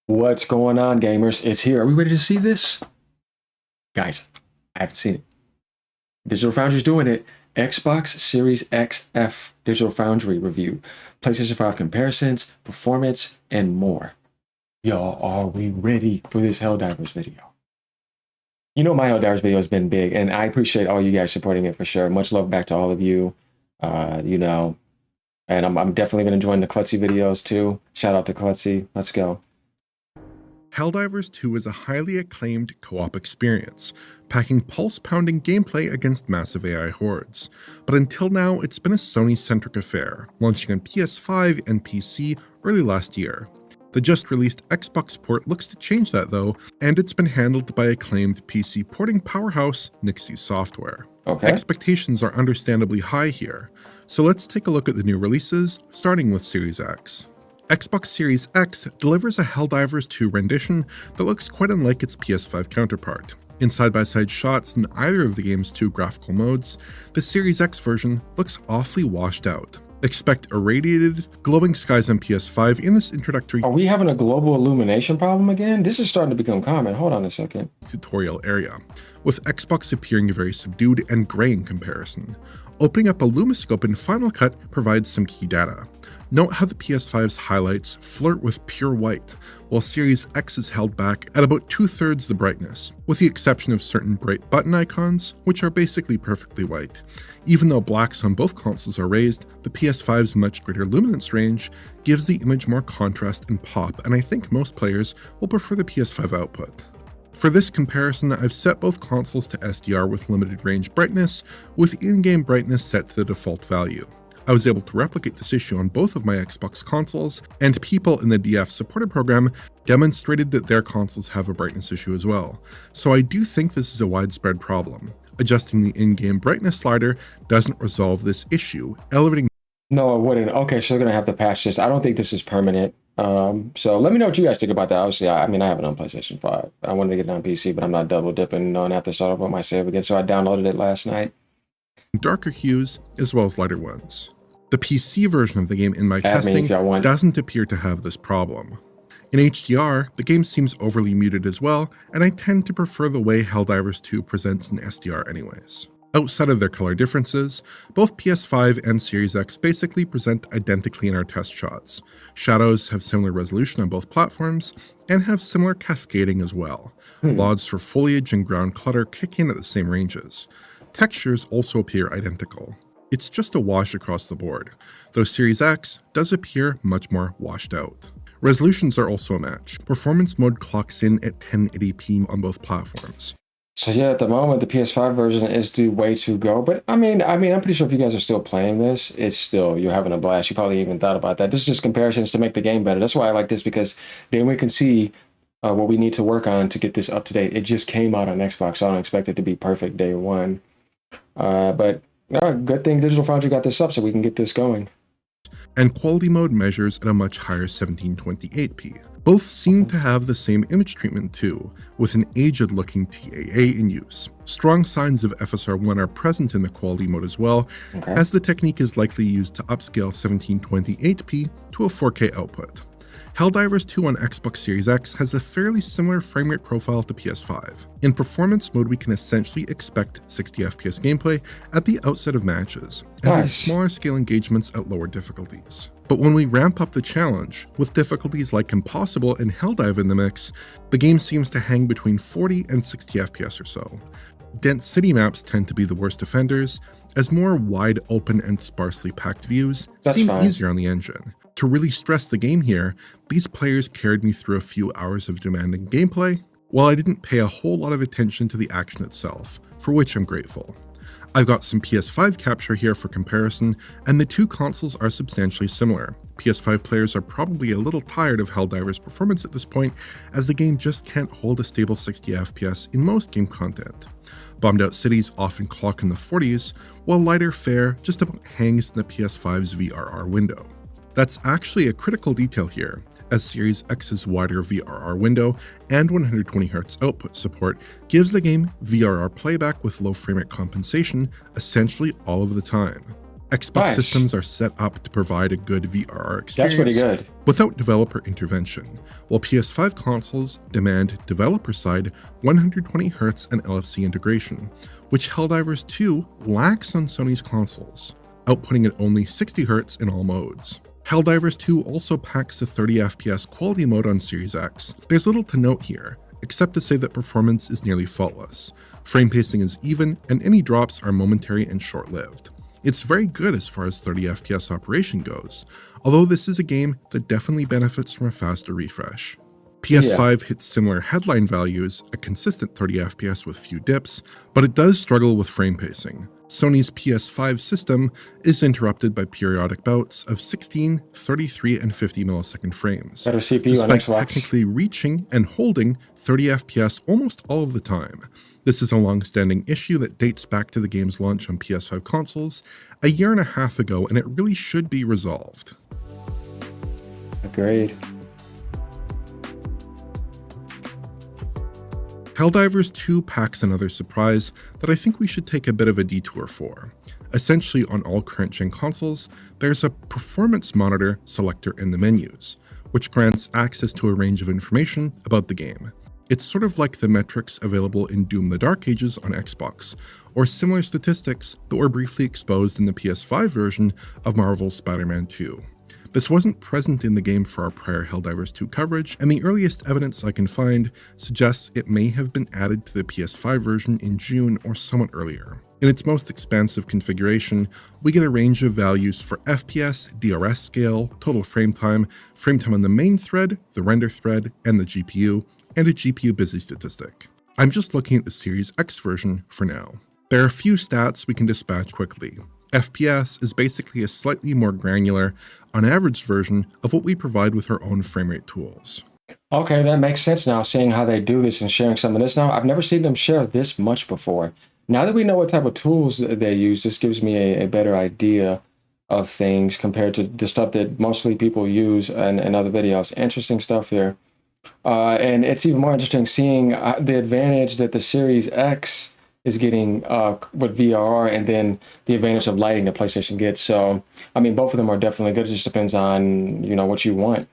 What's going on, gamers? It's here. Are we ready to see this? Guys, I haven't seen it. Digital Foundry's doing it. Xbox Series X F Digital Foundry review. PlayStation 5 comparisons, performance, and more. Y'all, are we ready for this Helldivers video? You know my Helldivers video has been big, and I appreciate all you guys supporting it for sure. Much love back to all of you. You know, and I'm definitely been enjoying the Klutzy videos too. Shout out to Klutzy. Let's go. Helldivers 2 is a highly acclaimed co-op experience, packing pulse-pounding gameplay against massive AI hordes. But until now, it's been a Sony-centric affair, launching on PS5 and PC early last year. The just-released Xbox port looks to change that though, and it's been handled by acclaimed PC porting powerhouse Nixie Software. Okay. Expectations are understandably high here, so let's take a look at the new releases, starting with Series X. Xbox Series X delivers a Helldivers 2 rendition that looks quite unlike its PS5 counterpart. In side-by-side shots in either of the game's two graphical modes, the Series X version looks awfully washed out. Expect irradiated, glowing skies on PS5 in this introductory Are we having a global illumination problem again? This is starting to become common. Hold on a second. tutorial area, with Xbox appearing very subdued and grey in comparison. Opening up a Lumiscope in Final Cut provides some key data. Note how the PS5's highlights flirt with pure white, while Series X is held back at about 2/3 the brightness, with the exception of certain bright button icons, which are basically perfectly white. Even though blacks on both consoles are raised, the PS5's much greater luminance range gives the image more contrast and pop, and I think most players will prefer the PS5 output. For this comparison, I've set both consoles to SDR with limited range brightness, with in-game brightness set to the default value. I was able to replicate this issue on both of my Xbox consoles, and people in the DF supported program demonstrated that their consoles have a brightness issue as well. So I do think this is a widespread problem. Adjusting the in-game brightness slider doesn't resolve this issue, elevating. No, it wouldn't. Okay, so they're gonna have to patch this. I don't think this is permanent. So let me know what you guys think about that. Obviously, I mean, I have it on PlayStation 5. I wanted to get it on PC, but I'm not double dipping and have to start up my save again. So I downloaded it last night. Darker hues as well as lighter ones. The PC version of the game in my Add me testing if y'all want. doesn't appear to have this problem. In HDR, the game seems overly muted as well, and I tend to prefer the way Helldivers 2 presents in SDR anyways. Outside of their color differences, both PS5 and Series X basically present identically in our test shots. Shadows have similar resolution on both platforms, and have similar cascading as well. LODs for foliage and ground clutter kick in at the same ranges. Textures also appear identical. It's just a wash across the board, though Series X does appear much more washed out. Resolutions are also a match. Performance mode clocks in at 1080p on both platforms. So yeah, at the moment, the PS5 version is the way to go. But I mean, I'm pretty sure if you guys are still playing this, it's still, you're having a blast. You probably even thought about that. This is just comparisons to make the game better. That's why I like this, because then we can see what we need to work on to get this up to date. It just came out on Xbox, so I don't expect it to be perfect day one. But good thing Digital Foundry got this up so we can get this going. And quality mode measures at a much higher 1728p. Both seem to have the same image treatment too, with an aged-looking TAA in use. Strong signs of FSR1 are present in the quality mode as well, as the technique is likely used to upscale 1728p to a 4K output. Helldivers 2 on Xbox Series X has a fairly similar framerate profile to PS5. In performance mode, we can essentially expect 60 FPS gameplay at the outset of matches, and then smaller scale engagements at lower difficulties. But when we ramp up the challenge, with difficulties like Impossible and Helldive in the mix, the game seems to hang between 40 and 60 FPS or so. Dense city maps tend to be the worst offenders, as more wide open and sparsely packed views seem easier on the engine. To really stress the game here, these players carried me through a few hours of demanding gameplay, while I didn't pay a whole lot of attention to the action itself, for which I'm grateful. I've got some PS5 capture here for comparison, and the two consoles are substantially similar. PS5 players are probably a little tired of Helldivers' performance at this point, as the game just can't hold a stable 60 FPS in most game content. Bombed out cities often clock in the 40s, while lighter fare just about hangs in the PS5's VRR window. That's actually a critical detail here, as Series X's wider VRR window and 120Hz output support gives the game VRR playback with low framerate compensation essentially all of the time. Xbox Nice. systems are set up to provide a good VRR That's pretty experience good. without developer intervention, while PS5 consoles demand developer-side 120Hz and LFC integration, which Helldivers 2 lacks on Sony's consoles, outputting at only 60Hz in all modes. Helldivers 2 also packs the 30 FPS quality mode on Series X. There's little to note here, except to say that performance is nearly faultless. Frame pacing is even, and any drops are momentary and short-lived. It's very good as far as 30 FPS operation goes, although this is a game that definitely benefits from a faster refresh. PS5 hits similar headline values, a consistent 30 FPS with few dips, but it does struggle with frame pacing. Sony's PS5 system is interrupted by periodic bouts of 16, 33, and 50 millisecond frames, Better CPU on despite Xbox. technically reaching and holding 30 FPS almost all of the time. This is a long-standing issue that dates back to the game's launch on PS5 consoles a year and a half ago, and it really should be resolved. Agreed. Helldivers 2 packs another surprise that I think we should take a bit of a detour for. Essentially, on all current-gen consoles, there's a performance monitor selector in the menus, which grants access to a range of information about the game. It's sort of like the metrics available in Doom: The Dark Ages on Xbox, or similar statistics that were briefly exposed in the PS5 version of Marvel's Spider-Man 2. This wasn't present in the game for our prior Helldivers 2 coverage, and the earliest evidence I can find suggests it may have been added to the PS5 version in June or somewhat earlier. In its most expansive configuration, we get a range of values for FPS, DRS scale, total frame time on the main thread, the render thread, and the GPU, and a GPU busy statistic. I'm just looking at the Series X version for now. There are a few stats we can dispatch quickly. FPS is basically a slightly more granular, unaveraged version of what we provide with our own framerate tools. Okay, that makes sense now, seeing how they do this and sharing some of this now. I've never seen them share this much before. Now that we know what type of tools they use, this gives me a better idea of things compared to the stuff that mostly people use in other videos. Interesting stuff here. And it's even more interesting seeing the advantage that the Series X is getting with VRR, and then the advantage of lighting that PlayStation gets. So, I mean, both of them are definitely good. It just depends on, what you want.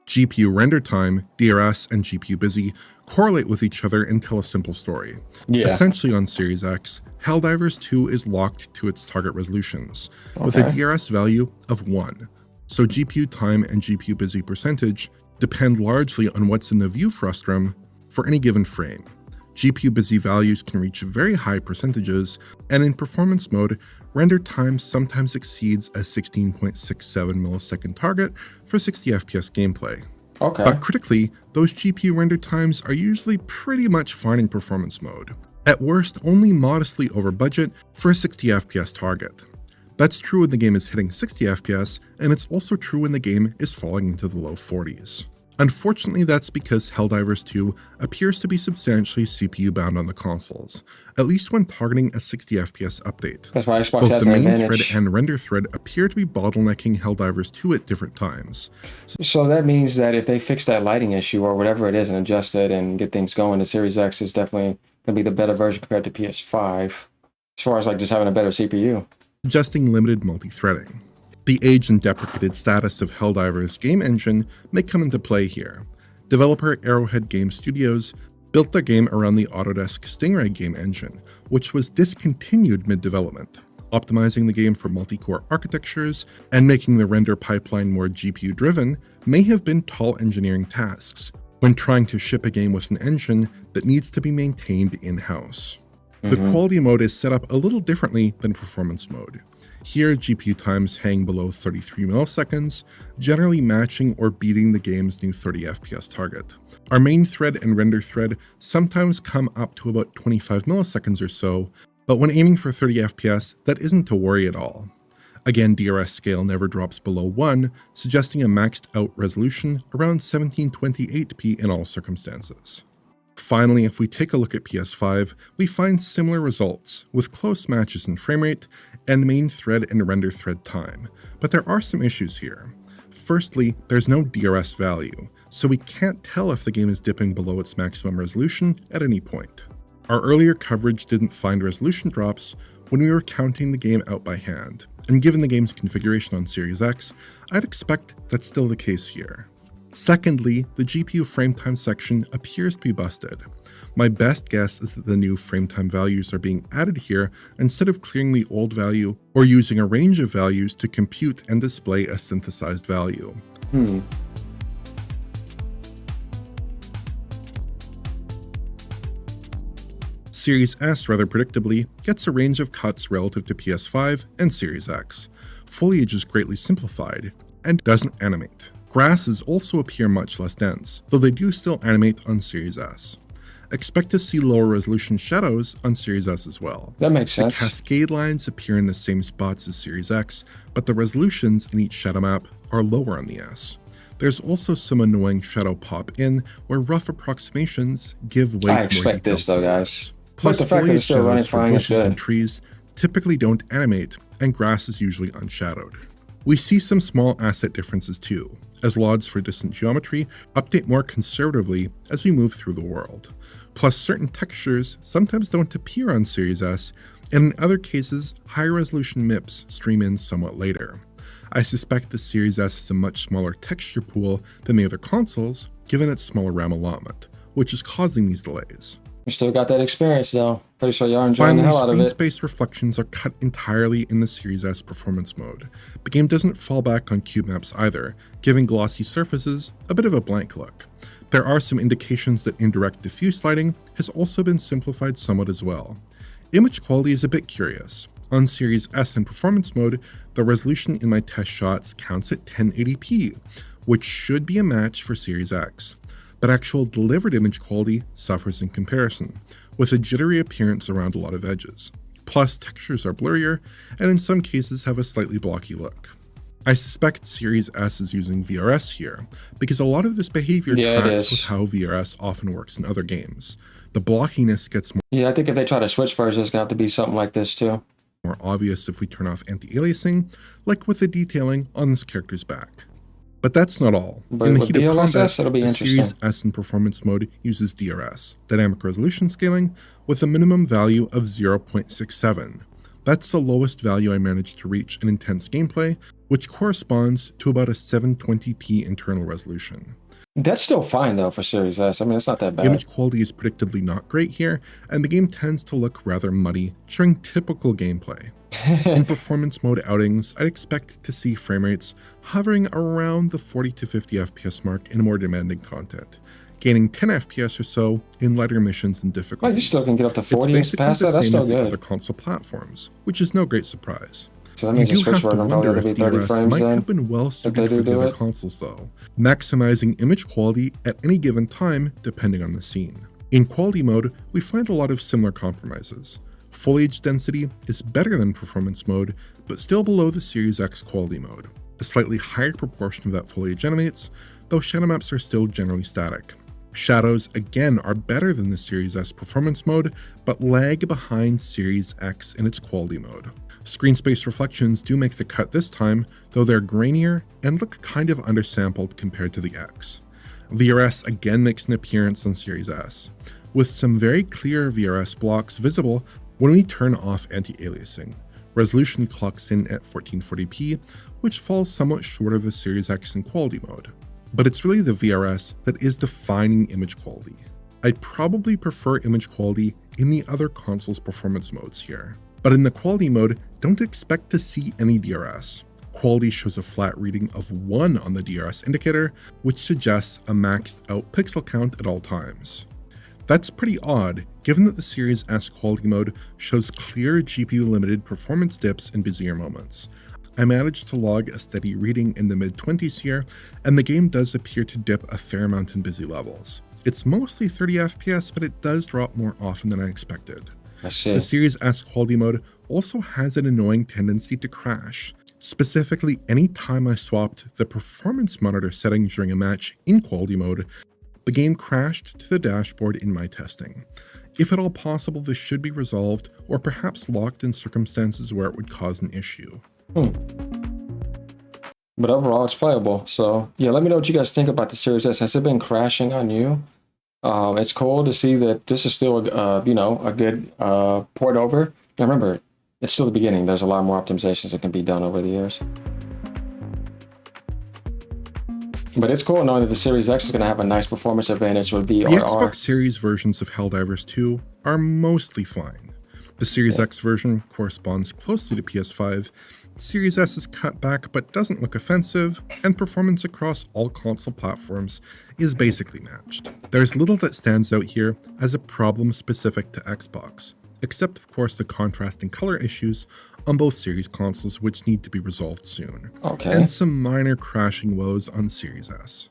GPU render time, DRS, and GPU busy correlate with each other and tell a simple story. Yeah. Essentially on Series X, Helldivers 2 is locked to its target resolutions, with a DRS value of 1. So GPU time and GPU busy percentage depend largely on what's in the view frustum for any given frame. GPU busy values can reach very high percentages, and in performance mode, render time sometimes exceeds a 16.67 millisecond target for 60 FPS gameplay. Okay. But critically, those GPU render times are usually pretty much fine in performance mode. At worst, only modestly over budget for a 60 FPS target. That's true when the game is hitting 60 FPS, and it's also true when the game is falling into the low 40s. Unfortunately, that's because Helldivers 2 appears to be substantially CPU bound on the consoles, at least when targeting a 60 FPS update. That's why Xbox Both has the an main advantage. thread and render thread appear to be bottlenecking Helldivers 2 at different times. So that means that if they fix that lighting issue or whatever it is and adjust it and get things going, the Series X is definitely going to be the better version compared to PS5, as far as like just having a better CPU. Suggesting limited multi-threading. The aged and deprecated status of Helldivers' game engine may come into play here. Developer Arrowhead Game Studios built their game around the Autodesk Stingray game engine, which was discontinued mid-development, optimizing the game for multi-core architectures and making the render pipeline more GPU-driven may have been tall engineering tasks when trying to ship a game with an engine that needs to be maintained in-house. The quality mode is set up a little differently than performance mode. Here, GPU times hang below 33 milliseconds, generally matching or beating the game's new 30 FPS target. Our main thread and render thread sometimes come up to about 25 milliseconds or so, but when aiming for 30 FPS, that isn't to worry at all. Again, DRS scale never drops below 1, suggesting a maxed out resolution around 1720p in all circumstances. Finally, if we take a look at PS5, we find similar results, with close matches in framerate and main thread and render thread time, but there are some issues here. Firstly, there's no DRS value, so we can't tell if the game is dipping below its maximum resolution at any point. Our earlier coverage didn't find resolution drops when we were counting the game out by hand, and given the game's configuration on Series X, I'd expect that's still the case here. Secondly, the GPU frame time section appears to be busted. My best guess is that the new frame time values are being added here instead of clearing the old value or using a range of values to compute and display a synthesized value. Series S, rather predictably, gets a range of cuts relative to PS5 and Series X. Foliage is greatly simplified and doesn't animate. Grasses also appear much less dense, though they do still animate on Series S. Expect to see lower resolution shadows on Series S as well. That makes sense. The cascade lines appear in the same spots as Series X, but the resolutions in each shadow map are lower on the S. There's also some annoying shadow pop-in where rough approximations give way to more expect detailed this though, guys. scenarios. Plus, the fact that foliage it's still running shadows for fine is bushes and good. trees typically don't animate, and grass is usually unshadowed. We see some small asset differences too, as LODs for distant geometry update more conservatively as we move through the world. Plus, certain textures sometimes don't appear on Series S, and in other cases, higher resolution MIPS stream in somewhat later. I suspect the Series S has a much smaller texture pool than the other consoles, given its smaller RAM allotment, which is causing these delays. You still got that experience though. Pretty sure y'all enjoying the Finally, hell out of screen it. space reflections are cut entirely in the Series S performance mode. The game doesn't fall back on cube maps either, giving glossy surfaces a bit of a blank look. There are some indications that indirect diffuse lighting has also been simplified somewhat as well. Image quality is a bit curious. On Series S in performance mode, the resolution in my test shots counts at 1080p, which should be a match for Series X. But actual delivered image quality suffers in comparison, with a jittery appearance around a lot of edges. Plus, textures are blurrier, and in some cases have a slightly blocky look. I suspect Series S is using VRS here, because a lot of this behavior tracks with how VRS often works in other games. The blockiness gets Yeah, I think if they try to switch versions, it's going to have to be something like this too. more obvious if we turn off anti-aliasing, like with the detailing on this character's back. But that's not all. But in the with heat of combat, it'll be the interesting. Series S in performance mode uses DRS, Dynamic Resolution Scaling, with a minimum value of 0.67. That's the lowest value I managed to reach in intense gameplay, which corresponds to about a 720p internal resolution. That's still fine though for Series S. I mean, it's not that bad. Image quality is predictably not great here, and the game tends to look rather muddy during typical gameplay. In performance mode outings, I'd expect to see frame rates hovering around the 40 to 50 FPS mark in more demanding content, gaining 10 FPS or so in lighter missions and difficulties. Well, you still can get up to 40 it's basically past the that. That's same still as the good. other console platforms, which is no great surprise. So that means You the do Switch have to version probably wonder ought to if be 30 DRS frames might then. have been well suited do for the do other it. consoles though, maximizing image quality at any given time depending on the scene. In quality mode, we find a lot of similar compromises. Foliage density is better than performance mode, but still below the Series X quality mode. A slightly higher proportion of that foliage animates, though shadow maps are still generally static. Shadows, again, are better than the Series S performance mode, but lag behind Series X in its quality mode. Screen space reflections do make the cut this time, though they're grainier and look kind of undersampled compared to the X. VRS again makes an appearance on Series S, with some very clear VRS blocks visible when we turn off anti-aliasing. Resolution clocks in at 1440p, which falls somewhat short of the Series X in quality mode. But it's really the VRS that is defining image quality. I'd probably prefer image quality in the other console's performance modes here. But in the quality mode, don't expect to see any DRS. Quality shows a flat reading of 1 on the DRS indicator, which suggests a maxed out pixel count at all times. That's pretty odd, given that the Series S quality mode shows clear GPU-limited performance dips in busier moments. I managed to log a steady reading in the mid-20s here, and the game does appear to dip a fair amount in busy levels. It's mostly 30 FPS, but it does drop more often than I expected. The Series S quality mode also has an annoying tendency to crash. Specifically, any time I swapped the performance monitor setting during a match in quality mode, the game crashed to the dashboard in my testing. If at all possible, this should be resolved, or perhaps locked in circumstances where it would cause an issue. But overall, it's playable. So yeah, let me know what you guys think about the Series S. Has it been crashing on you? It's cool to see that this is still, a good port over. Now remember, It's still the beginning. There's a lot more optimizations that can be done over the years. But it's cool knowing that the Series X is going to have a nice performance advantage with VRR. The Xbox Series versions of Helldivers 2 are mostly fine. The Series X version corresponds closely to PS5, Series S is cut back but doesn't look offensive, and performance across all console platforms is basically matched. There's little that stands out here as a problem specific to Xbox, except of course the contrasting color issues on both Series consoles which need to be resolved soon, and some minor crashing woes on Series S.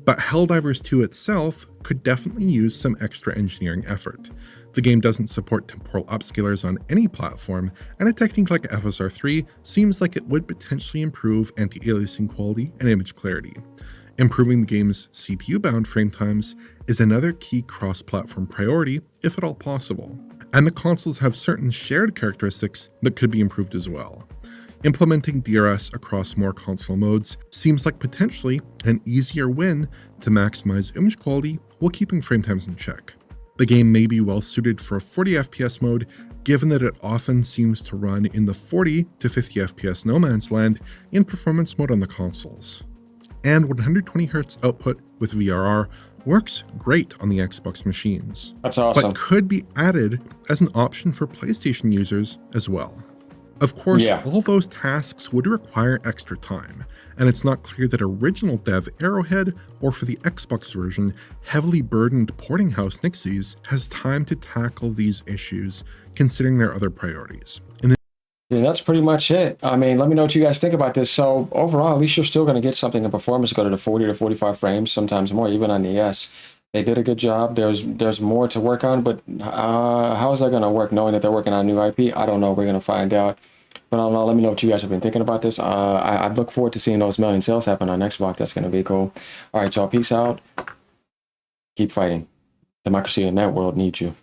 But Helldivers 2 itself could definitely use some extra engineering effort. The game doesn't support temporal upscalers on any platform, and a technique like FSR 3 seems like it would potentially improve anti-aliasing quality and image clarity. Improving the game's CPU-bound frame times is another key cross-platform priority, if at all possible. And the consoles have certain shared characteristics that could be improved as well. Implementing DRS across more console modes seems like potentially an easier win to maximize image quality while keeping frame times in check. The game may be well suited for a 40 FPS mode, given that it often seems to run in the 40 to 50 FPS no man's land in performance mode on the consoles. And 120Hz output with VRR works great on the Xbox machines. That's awesome. But could be added as an option for PlayStation users as well. Of course, all those tasks would require extra time, and it's not clear that original dev Arrowhead, or for the Xbox version, heavily burdened porting house Nixies, has time to tackle these issues, considering their other priorities. Yeah, that's pretty much it. I mean, let me know what you guys think about this. So overall, at least you're still going to get something in performance, go to the 40 to 45 frames, sometimes more, even on the S. They did a good job. There's more to work on, but how is that going to work knowing that they're working on a new IP? I don't know. We're going to find out. But I don't know. Let me know what you guys have been thinking about this. I look forward to seeing those million sales happen on Xbox. That's going to be cool. All right, y'all. Peace out. Keep fighting. Democracy in that world needs you.